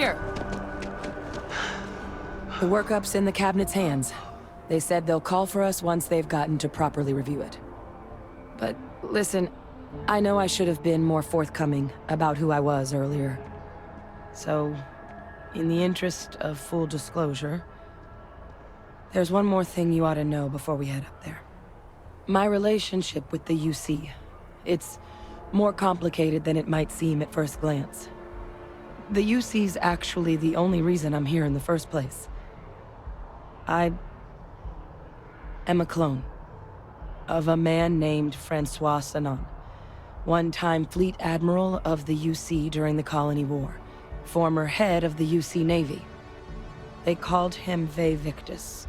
here. The workup's in the cabinet's hands. They said they'll call for us once they've gotten to properly review it. But listen, I know I should have been more forthcoming about who I was earlier. So, in the interest of full disclosure, there's one more thing you ought to know before we head up there. My relationship with the UC. It's more complicated than it might seem at first glance. The UC's actually the only reason I'm here in the first place. I am a clone of a man named Francois Sanon, one-time fleet admiral of the UC during the Colony War, former head of the UC Navy. They called him Ve Victus,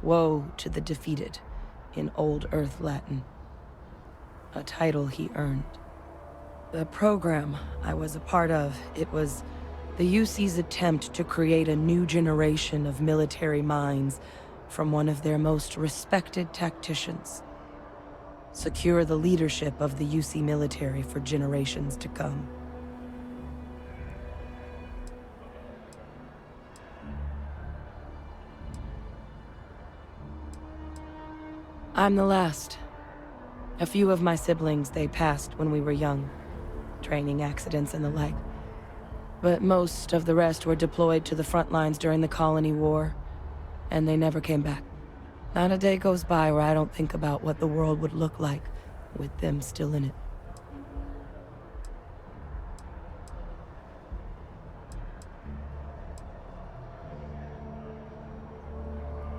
woe to the defeated, in Old Earth Latin, a title he earned. The program I was a part of, it was the UC's attempt to create a new generation of military minds from one of their most respected tacticians. Secure the leadership of the UC military for generations to come. I'm the last. A few of my siblings, they passed when we were young. Training accidents and the like. But most of the rest were deployed to the front lines during the Colony War, and they never came back. Not a day goes by where I don't think about what the world would look like with them still in it.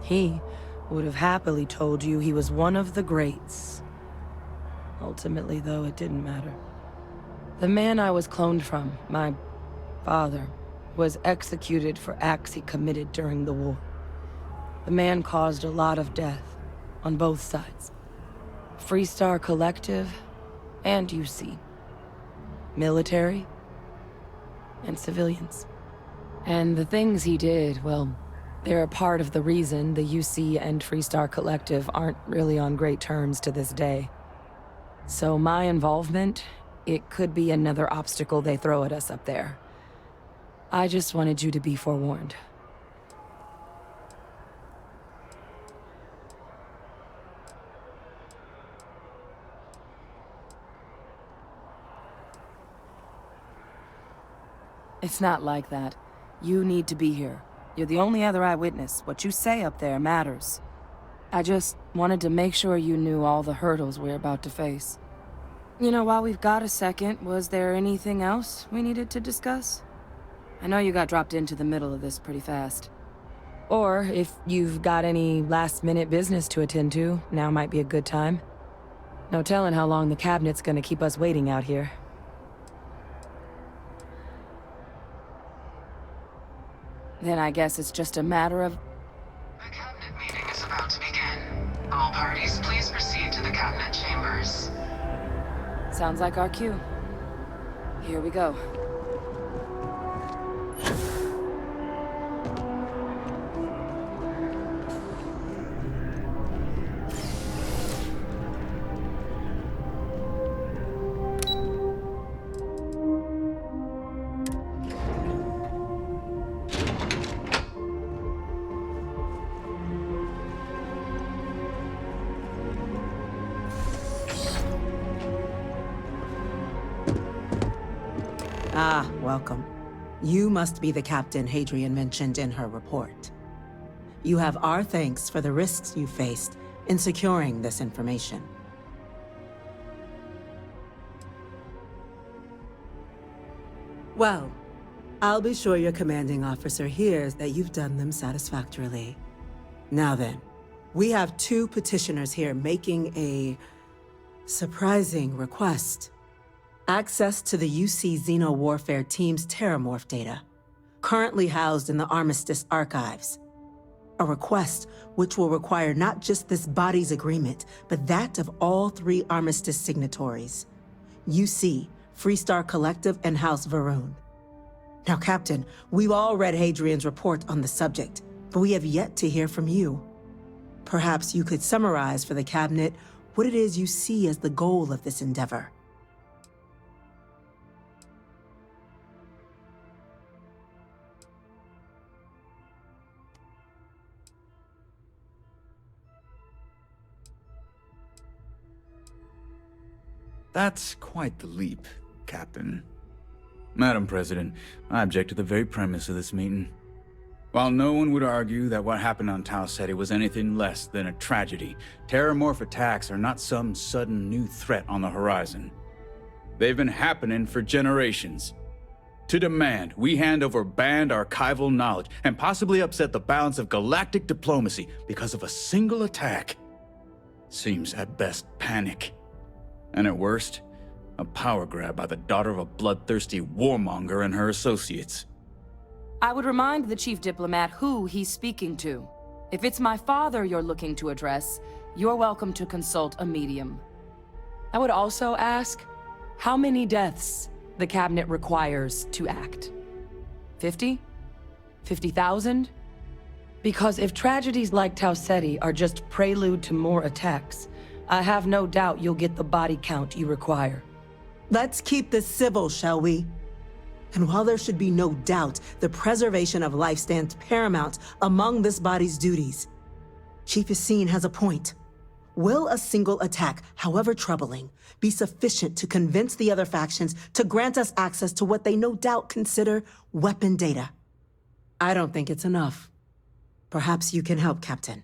He would have happily told you he was one of the greats. Ultimately, though, it didn't matter. The man I was cloned from, my father, was executed for acts he committed during the war. The man caused a lot of death, on both sides. Freestar Collective, and UC. Military, and civilians. And the things he did, well, they're a part of the reason the UC and Freestar Collective aren't really on great terms to this day. So my involvement, it could be another obstacle they throw at us up there. I just wanted you to be forewarned. It's not like that. You need to be here. You're the only other eyewitness. What you say up there matters. I just wanted to make sure you knew all the hurdles we're about to face. You know, while we've got a second, was there anything else we needed to discuss? I know you got dropped into the middle of this pretty fast. Or if you've got any last-minute business to attend to, now might be a good time. No telling how long the cabinet's gonna keep us waiting out here. Then I guess it's just a matter of... The cabinet meeting is about to begin. All parties, please proceed to the cabinet chambers. Sounds like our cue. Here we go. Ah, welcome. You must be the captain Hadrian mentioned in her report. You have our thanks for the risks you faced in securing this information. Well, I'll be sure your commanding officer hears that you've done them satisfactorily. Now then, we have two petitioners here making a surprising request. Access to the UC Xeno-Warfare Team's Terromorph data, currently housed in the Armistice archives. A request which will require not just this body's agreement, but that of all three Armistice signatories. UC, Freestar Collective, and House Varun. Now, Captain, we've all read Hadrian's report on the subject, but we have yet to hear from you. Perhaps you could summarize for the Cabinet what it is you see as the goal of this endeavor. That's quite the leap, Captain. Madam President, I object to the very premise of this meeting. While no one would argue that what happened on Tau Ceti was anything less than a tragedy, Terromorph attacks are not some sudden new threat on the horizon. They've been happening for generations. To demand we hand over banned archival knowledge and possibly upset the balance of galactic diplomacy because of a single attack seems at best panic. And at worst, a power grab by the daughter of a bloodthirsty warmonger and her associates. I would remind the chief diplomat who he's speaking to. If it's my father you're looking to address, you're welcome to consult a medium. I would also ask, how many deaths the cabinet requires to act? 50? 50,000? Because if tragedies like Tau Ceti are just prelude to more attacks, I have no doubt you'll get the body count you require. Let's keep this civil, shall we? And while there should be no doubt the preservation of life stands paramount among this body's duties, Chief Yassine has a point. Will a single attack, however troubling, be sufficient to convince the other factions to grant us access to what they no doubt consider weapon data? I don't think it's enough. Perhaps you can help, Captain.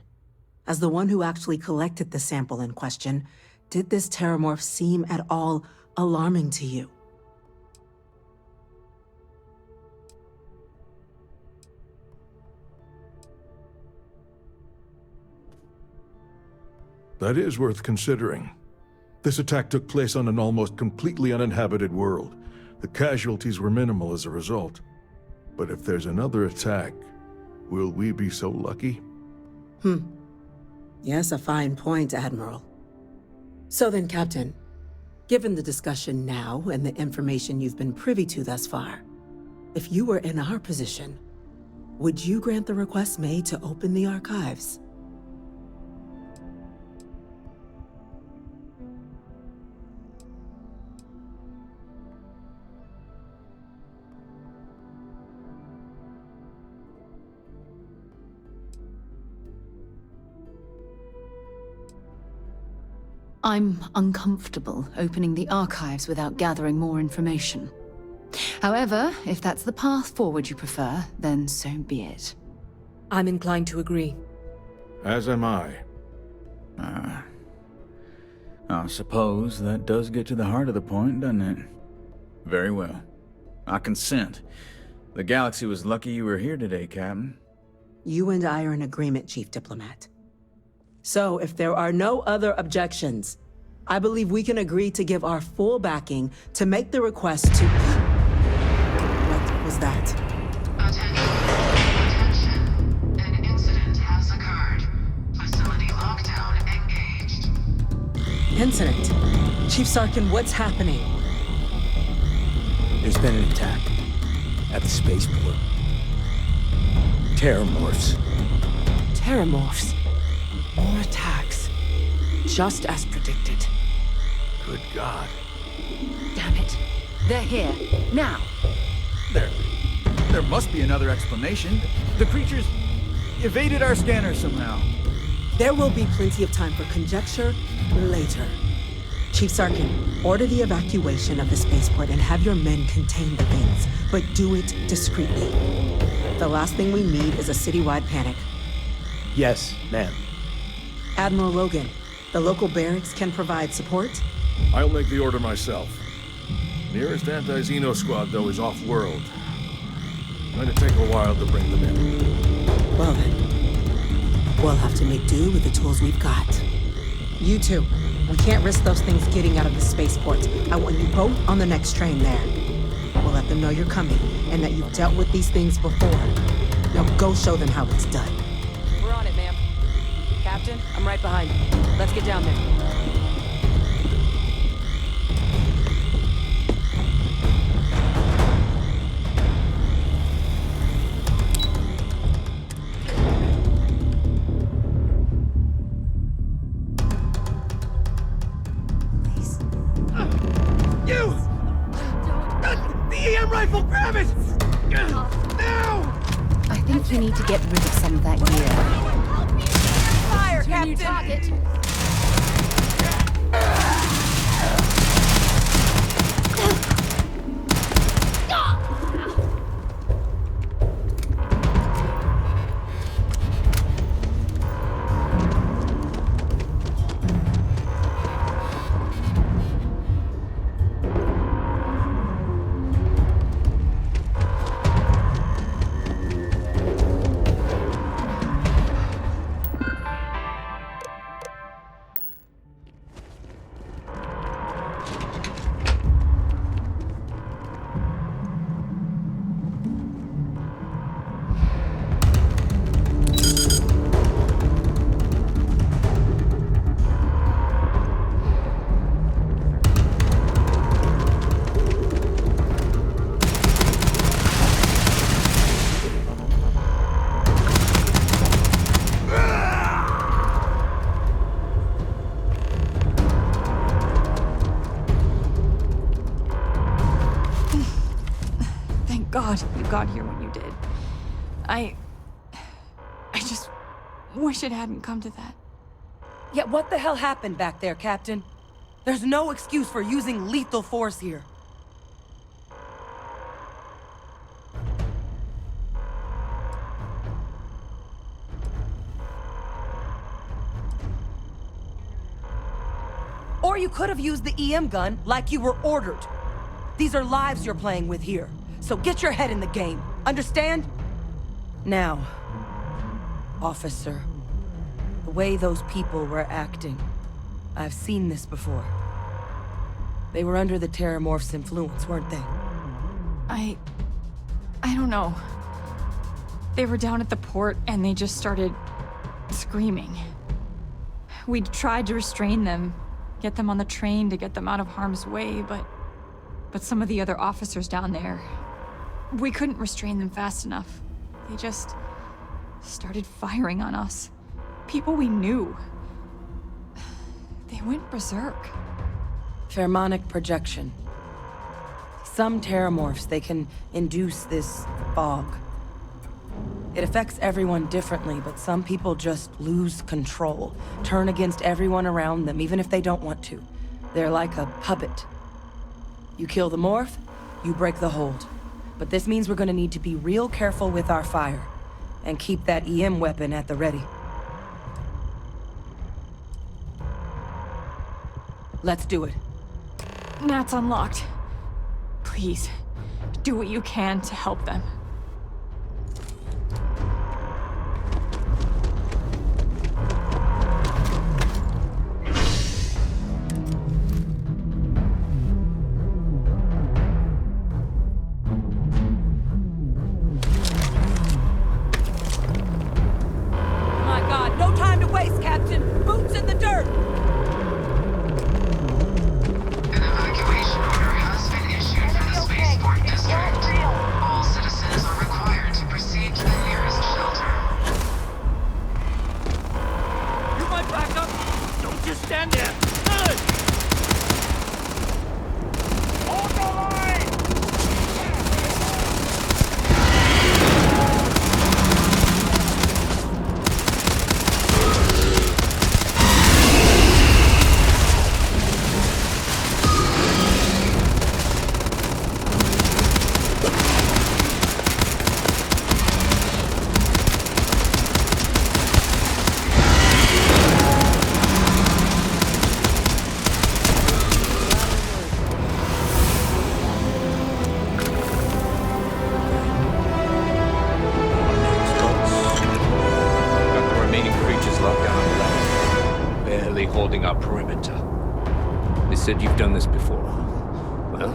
As the one who actually collected the sample in question, did this Terromorph seem at all alarming to you? That is worth considering. This attack took place on an almost completely uninhabited world. The casualties were minimal as a result. But if there's another attack, will we be so lucky? Yes, a fine point, Admiral. So then, Captain, given the discussion now and the information you've been privy to thus far, if you were in our position, would you grant the request made to open the archives? I'm uncomfortable opening the archives without gathering more information. However, if that's the path forward you prefer, then so be it. I'm inclined to agree. As am I. I suppose that does get to the heart of the point, doesn't it? Very well. I consent. The galaxy was lucky you were here today, Captain. You and I are in agreement, Chief Diplomat. So, if there are no other objections, I believe we can agree to give our full backing to make the request to... What was that? Attention. An incident has occurred. Facility lockdown engaged. Incident? Chief Sarkin, what's happening? There's been an attack at the spaceport. Terromorphs. Terromorphs. More attacks. Just as predicted. Good God. Damn it. They're here. Now. There must be another explanation. The creatures evaded our scanner somehow. There will be plenty of time for conjecture later. Chief Sarkin, order the evacuation of the spaceport and have your men contain the things, but do it discreetly. The last thing we need is a citywide panic. Yes, ma'am. Admiral Logan, the local barracks can provide support? I'll make the order myself. Nearest anti-Xeno squad, though, is off-world. Going to take a while to bring them in. Well then, we'll have to make do with the tools we've got. You two, we can't risk those things getting out of the spaceport. I want you both on the next train there. We'll let them know you're coming, and that you've dealt with these things before. Now go show them how it's done. We're on it, ma'am. Captain, I'm right behind you. Let's get down there. I think you need to get rid of some of that gear. Fire, New Captain! target. got here when you did. I just wish it hadn't come to that. Yeah, what the hell happened back there, Captain? There's no excuse for using lethal force here. Or you could have used the EM gun like you were ordered. These are lives you're playing with here, so get your head in the game. Understand? Now, officer, the way those people were acting, I've seen this before. They were under the Terromorphs' influence, weren't they? I don't know. They were down at the port and they just started screaming. We tried to restrain them, get them on the train to get them out of harm's way, but some of the other officers down there, we couldn't restrain them fast enough. They just started firing on us. People we knew. They went berserk. Pheromonic projection. Some Terromorphs, they can induce this fog. It affects everyone differently, but some people just lose control, turn against everyone around them, even if they don't want to. They're like a puppet. You kill the morph, you break the hold. But this means we're gonna need to be real careful with our fire, and keep that EM weapon at the ready. Let's do it. Nat's unlocked. Please, do what you can to help them. My God, no time to waste, Captain! Boots in the dirt! An evacuation order has been issued for the spaceport district. All citizens are required to proceed to the nearest shelter. You might back up! Don't just stand there! Good! Hold the line! Got the remaining creatures locked down on the land, barely holding our perimeter. They said you've done this before. Well,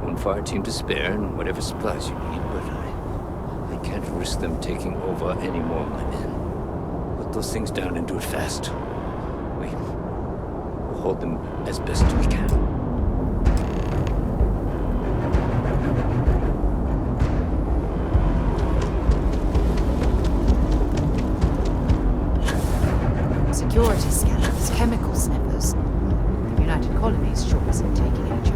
one fire team to spare and whatever supplies you need, but I can't risk them taking over any more of my men. Put those things down and do it fast. We'll hold them as best we can. Security scanners, chemical sniffers. The United Colonies sure isn't taking any chance.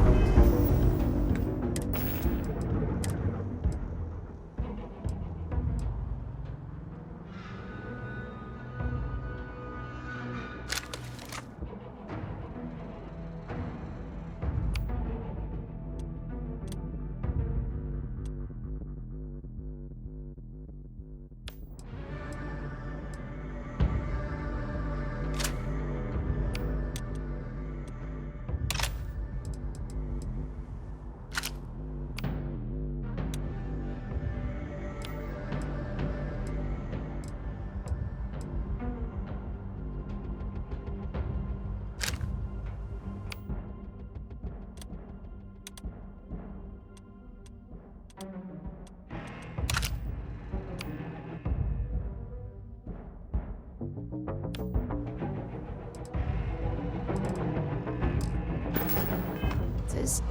Is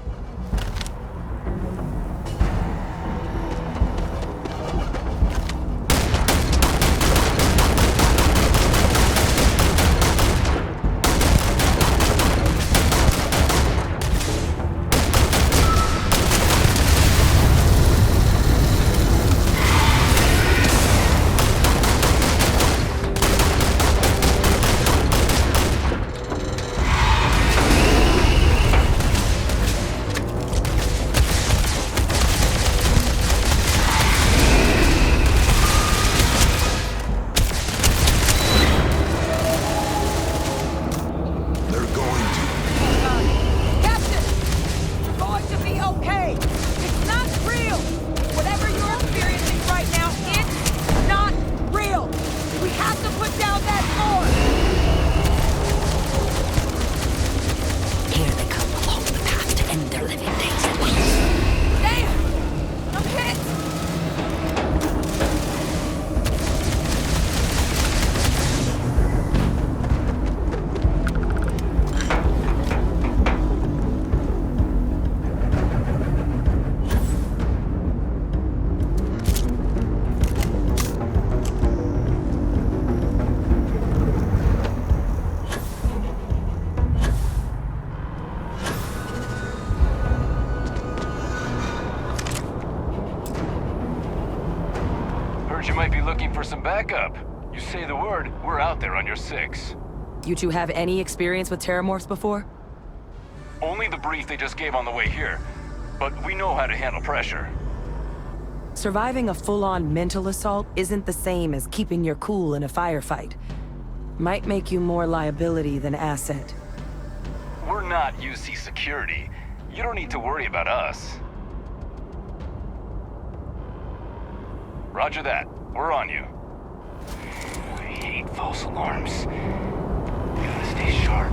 you might be looking for some backup. You say the word, we're out there on your 6. You two have any experience with Terromorphs before? Only the brief they just gave on the way here. But we know how to handle pressure. Surviving a full-on mental assault isn't the same as keeping your cool in a firefight. Might make you more liability than asset. We're not UC security. You don't need to worry about us. Roger that. We're on you. I hate false alarms. Gotta stay sharp.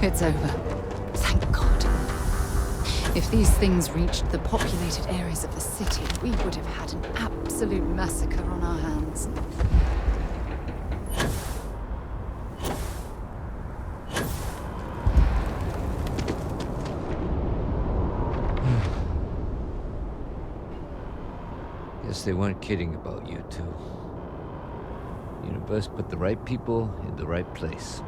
It's over. Thank God. If these things reached the populated areas of the city, we would have had an absolute massacre on our hands. Guess they weren't kidding about you two. Universe put the right people in the right place.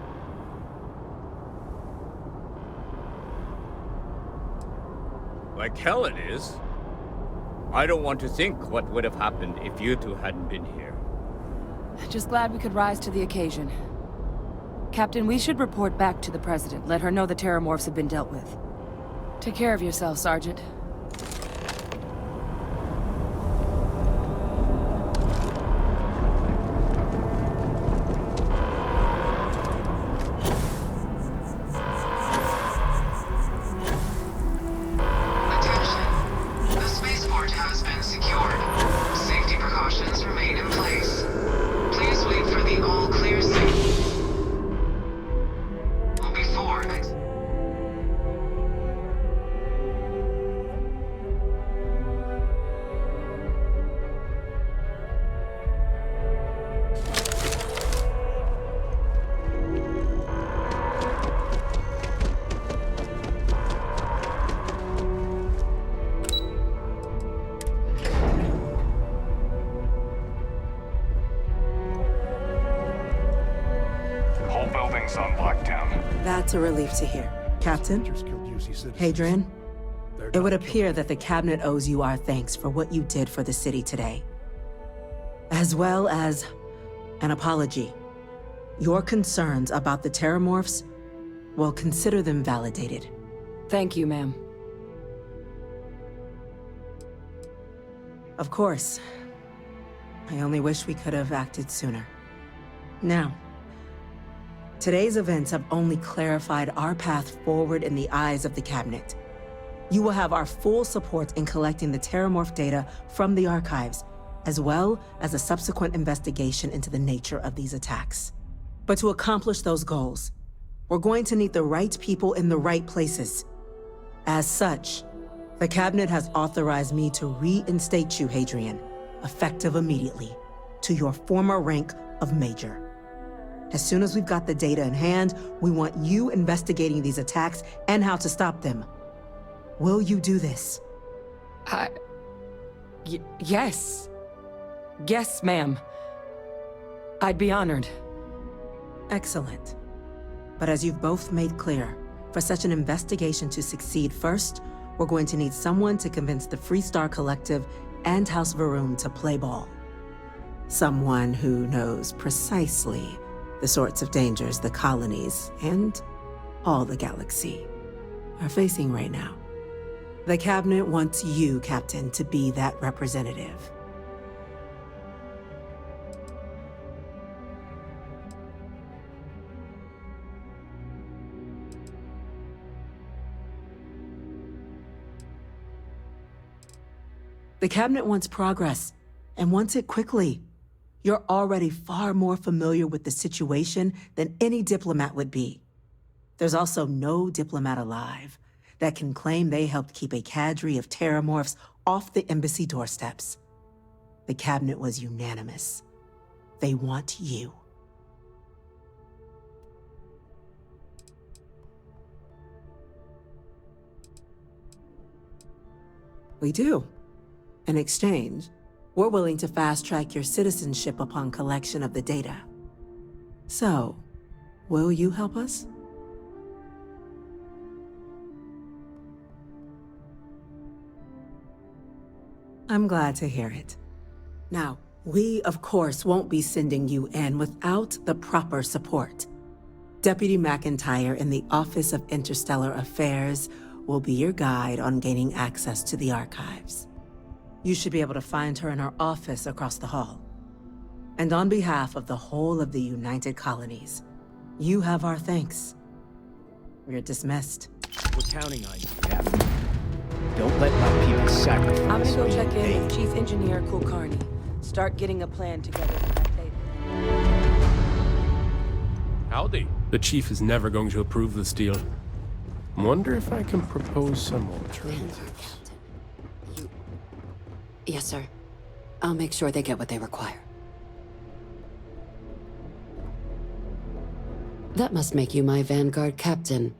Like hell it is. I don't want to think what would have happened if you two hadn't been here. Just glad we could rise to the occasion. Captain, we should report back to the President. Let her know the Terromorphs have been dealt with. Take care of yourself, Sergeant. On lockdown. That's a relief to hear. Captain? Hadrian? It would appear that the Cabinet owes you our thanks for what you did for the city today. As well as an apology. Your concerns about the Terromorphs, well, consider them validated. Thank you, ma'am. Of course. I only wish we could have acted sooner. Now, today's events have only clarified our path forward in the eyes of the Cabinet. You will have our full support in collecting the Terromorph data from the archives, as well as a subsequent investigation into the nature of these attacks. But to accomplish those goals, we're going to need the right people in the right places. As such, the Cabinet has authorized me to reinstate you, Hadrian, effective immediately, to your former rank of Major. As soon as we've got the data in hand, we want you investigating these attacks and how to stop them. Will you do this? Yes. Yes, ma'am. I'd be honored. Excellent. But as you've both made clear, for such an investigation to succeed first, we're going to need someone to convince the Freestar Collective and House Varun to play ball. Someone who knows precisely the sorts of dangers the Colonies and all the galaxy are facing right now. The Cabinet wants you, Captain, to be that representative. The cabinet wants progress, and wants it quickly. You're already far more familiar with the situation than any diplomat would be. There's also no diplomat alive that can claim they helped keep a cadre of Terromorphs off the embassy doorsteps. The cabinet was unanimous. They want you. We do. In exchange, we're willing to fast-track your citizenship upon collection of the data. So, will you help us? I'm glad to hear it. Now, we, of course, won't be sending you in without the proper support. Deputy McIntyre in the Office of Interstellar Affairs will be your guide on gaining access to the archives. You should be able to find her in her office across the hall. And on behalf of the whole of the United Colonies, you have our thanks. We're dismissed. We're counting on you, Captain. Don't let my people sacrifice. I'm gonna go being check in paid. with Chief Engineer Kulkarni. Start getting a plan together for that data. Howdy. The chief is never going to approve this deal. Wonder if I can propose some alternatives. Yes, sir. I'll make sure they get what they require. That must make you my Vanguard captain.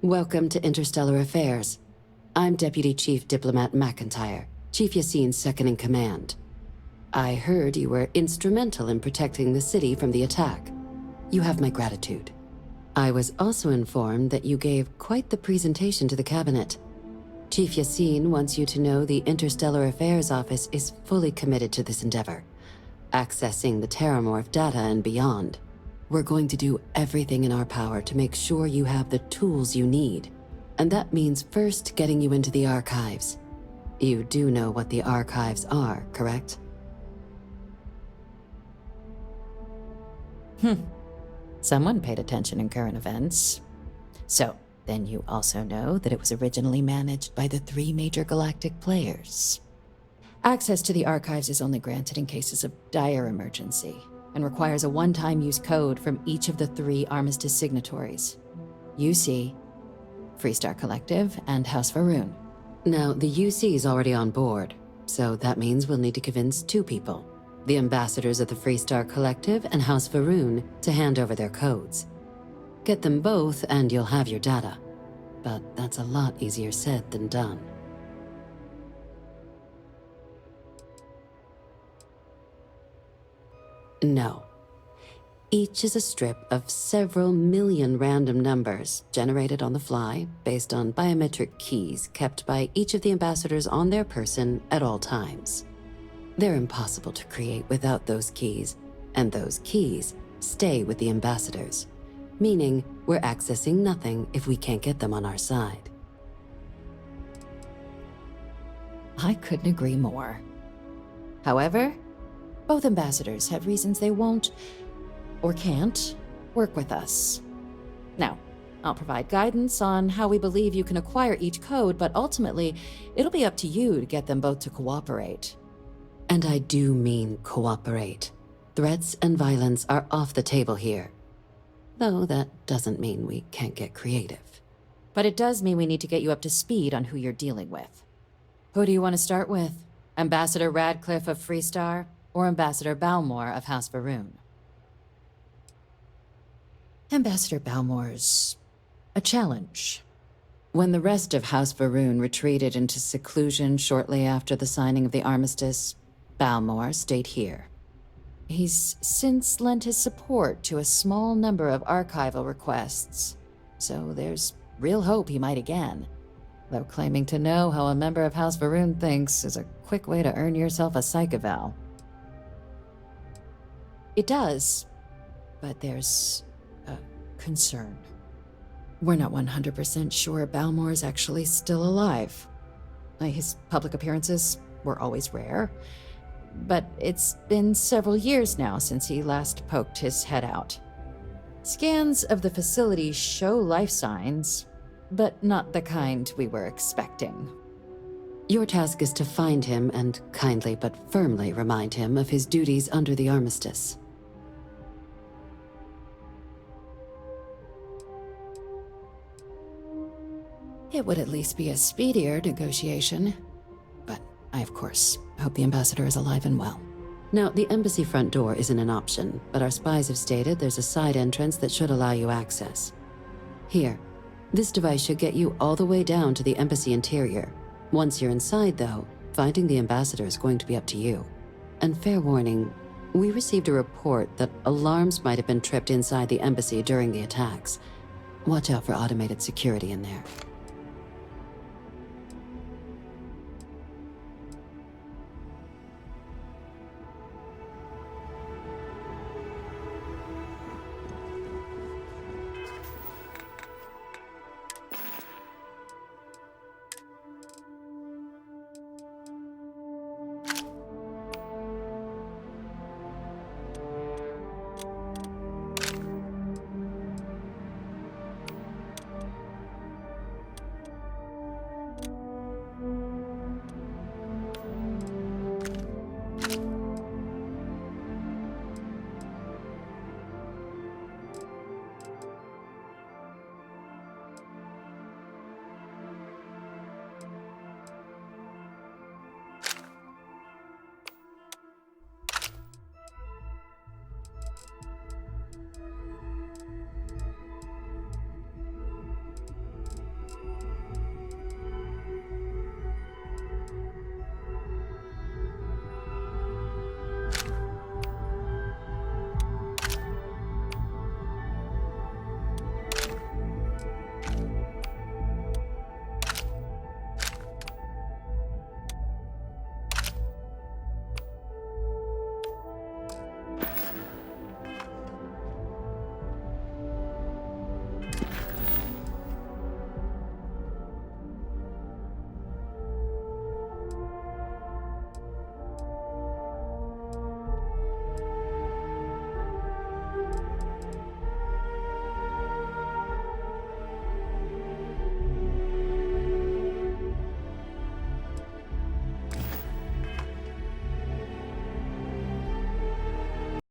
Welcome to Interstellar Affairs. I'm Deputy Chief Diplomat McIntyre, Chief Yassine's second-in-command. I heard you were instrumental in protecting the city from the attack. You have my gratitude. I was also informed that you gave quite the presentation to the cabinet. Chief Yassine wants you to know the Interstellar Affairs Office is fully committed to this endeavor, accessing the Terromorph data and beyond. We're going to do everything in our power to make sure you have the tools you need. And that means first getting you into the archives. You do know what the archives are, correct? Someone paid attention in current events. So, then you also know that it was originally managed by the 3 major galactic players. Access to the archives is only granted in cases of dire emergency, and requires a one-time use code from each of the 3 Armistice signatories. UC, Freestar Collective, and House Varun. Now, the UC is already on board, so that means we'll need to convince 2 people. The ambassadors of the Freestar Collective and House Varun to hand over their codes. Get them both and you'll have your data. But that's a lot easier said than done. No. Each is a strip of several million random numbers generated on the fly based on biometric keys kept by each of the ambassadors on their person at all times. They're impossible to create without those keys, and those keys stay with the ambassadors, meaning we're accessing nothing if we can't get them on our side. I couldn't agree more. However, both ambassadors have reasons they won't, or can't, work with us. Now, I'll provide guidance on how we believe you can acquire each code, but ultimately, it'll be up to you to get them both to cooperate. And I do mean cooperate. Threats and violence are off the table here. Though that doesn't mean we can't get creative. But it does mean we need to get you up to speed on who you're dealing with. Who do you want to start with? Ambassador Radcliffe of Freestar, or Ambassador Balmore of House Varun? Ambassador Balmore's a challenge. When the rest of House Varun retreated into seclusion shortly after the signing of the armistice, Balmore stayed here. He's since lent his support to a small number of archival requests, so there's real hope he might again. Though claiming to know how a member of House Varun thinks is a quick way to earn yourself a psych eval. It does, but there's a concern. We're not 100% sure Balmore's actually still alive. His public appearances were always rare, but it's been several years now since he last poked his head out. Scans of the facility show life signs, but not the kind we were expecting. Your task is to find him and kindly but firmly remind him of his duties under the armistice. It would at least be a speedier negotiation. But I, of course, hope the ambassador is alive and well. Now, the embassy front door isn't an option, but our spies have stated there's a side entrance that should allow you access. Here, this device should get you all the way down to the embassy interior. Once you're inside, though, finding the ambassador is going to be up to you. And fair warning, we received a report that alarms might have been tripped inside the embassy during the attacks. Watch out for automated security in there.